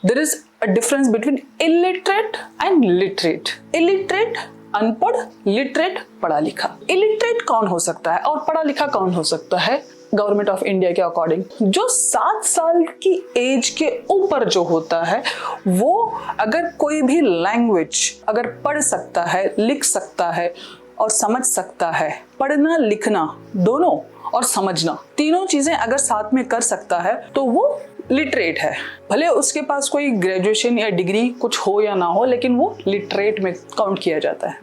There is a difference between illiterate and literate. Illiterate अनपढ़, literate पढ़ा लिखा। Illiterate कौन हो सकता है और पढ़ा लिखा कौन हो सकता है? गवर्नमेंट ऑफ इंडिया के अकॉर्डिंग जो 7 साल की एज के ऊपर जो होता है वो अगर कोई भी लैंग्वेज अगर पढ़ सकता है, लिख सकता है और समझ सकता है, पढ़ना लिखना दोनों और समझना तीनों चीजें अगर साथ में कर सकता है तो वो लिटरेट है। भले उसके पास कोई ग्रेजुएशन या डिग्री कुछ हो या ना हो, लेकिन वो लिटरेट में काउंट किया जाता है।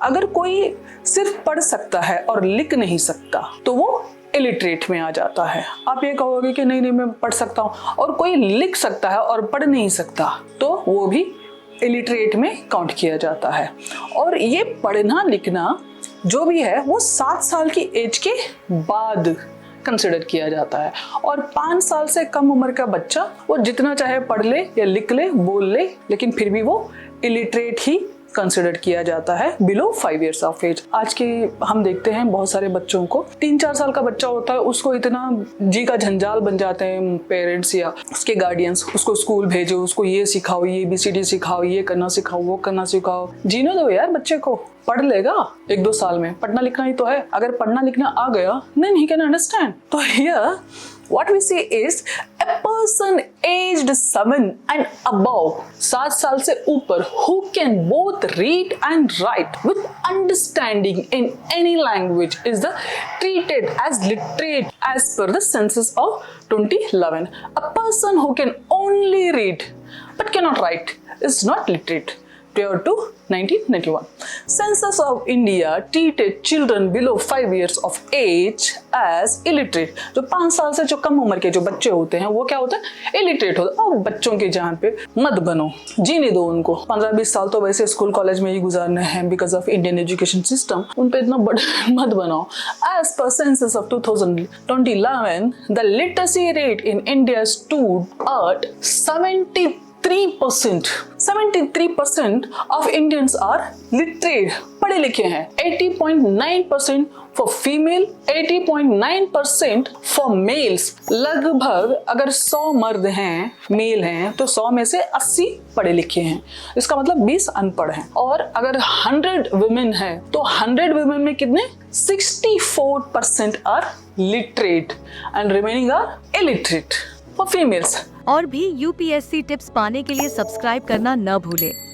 अगर कोई सिर्फ पढ़ सकता है और लिख नहीं सकता तो वो इलिटरेट में आ जाता है। आप ये कहोगे कि नहीं मैं पढ़ सकता हूँ, और कोई लिख सकता है और पढ़ नहीं सकता तो वो भी इलिटरेट में काउंट किया जाता है। और ये पढ़ना लिखना जो भी है वो 7 साल की एज के बाद कंसिडर किया जाता है। और 5 साल से कम उम्र का बच्चा वो जितना चाहे पढ़ ले या लिख ले, बोल ले, लेकिन फिर भी वो इलिटरेट ही कंसिडर किया जाता है बिलो 5 years ऑफ एज। आज के हम देखते हैं बहुत सारे बच्चों को 3-4 साल का बच्चा होता है, उसको इतना जी का झंझाल बन जाते हैं पेरेंट्स या उसके गार्डियंस, उसको स्कूल भेजो, उसको ये सिखाओ, ये ABCD सिखाओ, ये करना सिखाओ, वो करना सिखाओ। जीने दो यार बच्चे को, पढ़ लेगा 1-2 साल में। पढ़ना लिखना ही तो है। अगर पढ़ना लिखना आ गया then he can understand। तो here what we say is a person aged 7 and above, 7 साल से ऊपर, who can both read and write with understanding in any language is the treated as literate as per the census of 2011। A person who can only read but cannot write is not literate prior to 1991। Census of India treated children below 5 years of age as illiterate। जो 5 साल से जो कम उम्र के जो बच्चे होते हैं वो क्या होते हैं? इलिटरेट होते हैं। और बच्चों के जान पे मत बनो, जीने दो उनको। 15-20 साल तो वैसे स्कूल कॉलेज में ही गुजारने हैं because of Indian education system. उन पे इतना मत बनाओ। As per census of 2011, the literacy rate in India stood at 73% of Indians are literate, पढ़े लिखे हैं। 80.9% for female, 80.9% for males। लगभग अगर 100 मर्द हैं, मेल हैं, तो 100 में से 80 पढ़े लिखे हैं। इसका मतलब 20 अनपढ़ हैं। और अगर 100 women हैं तो 100 women में कितने? 64% are literate and remaining are illiterate for females। और भी UPSC टिप्स पाने के लिए सब्सक्राइब करना न भूलें।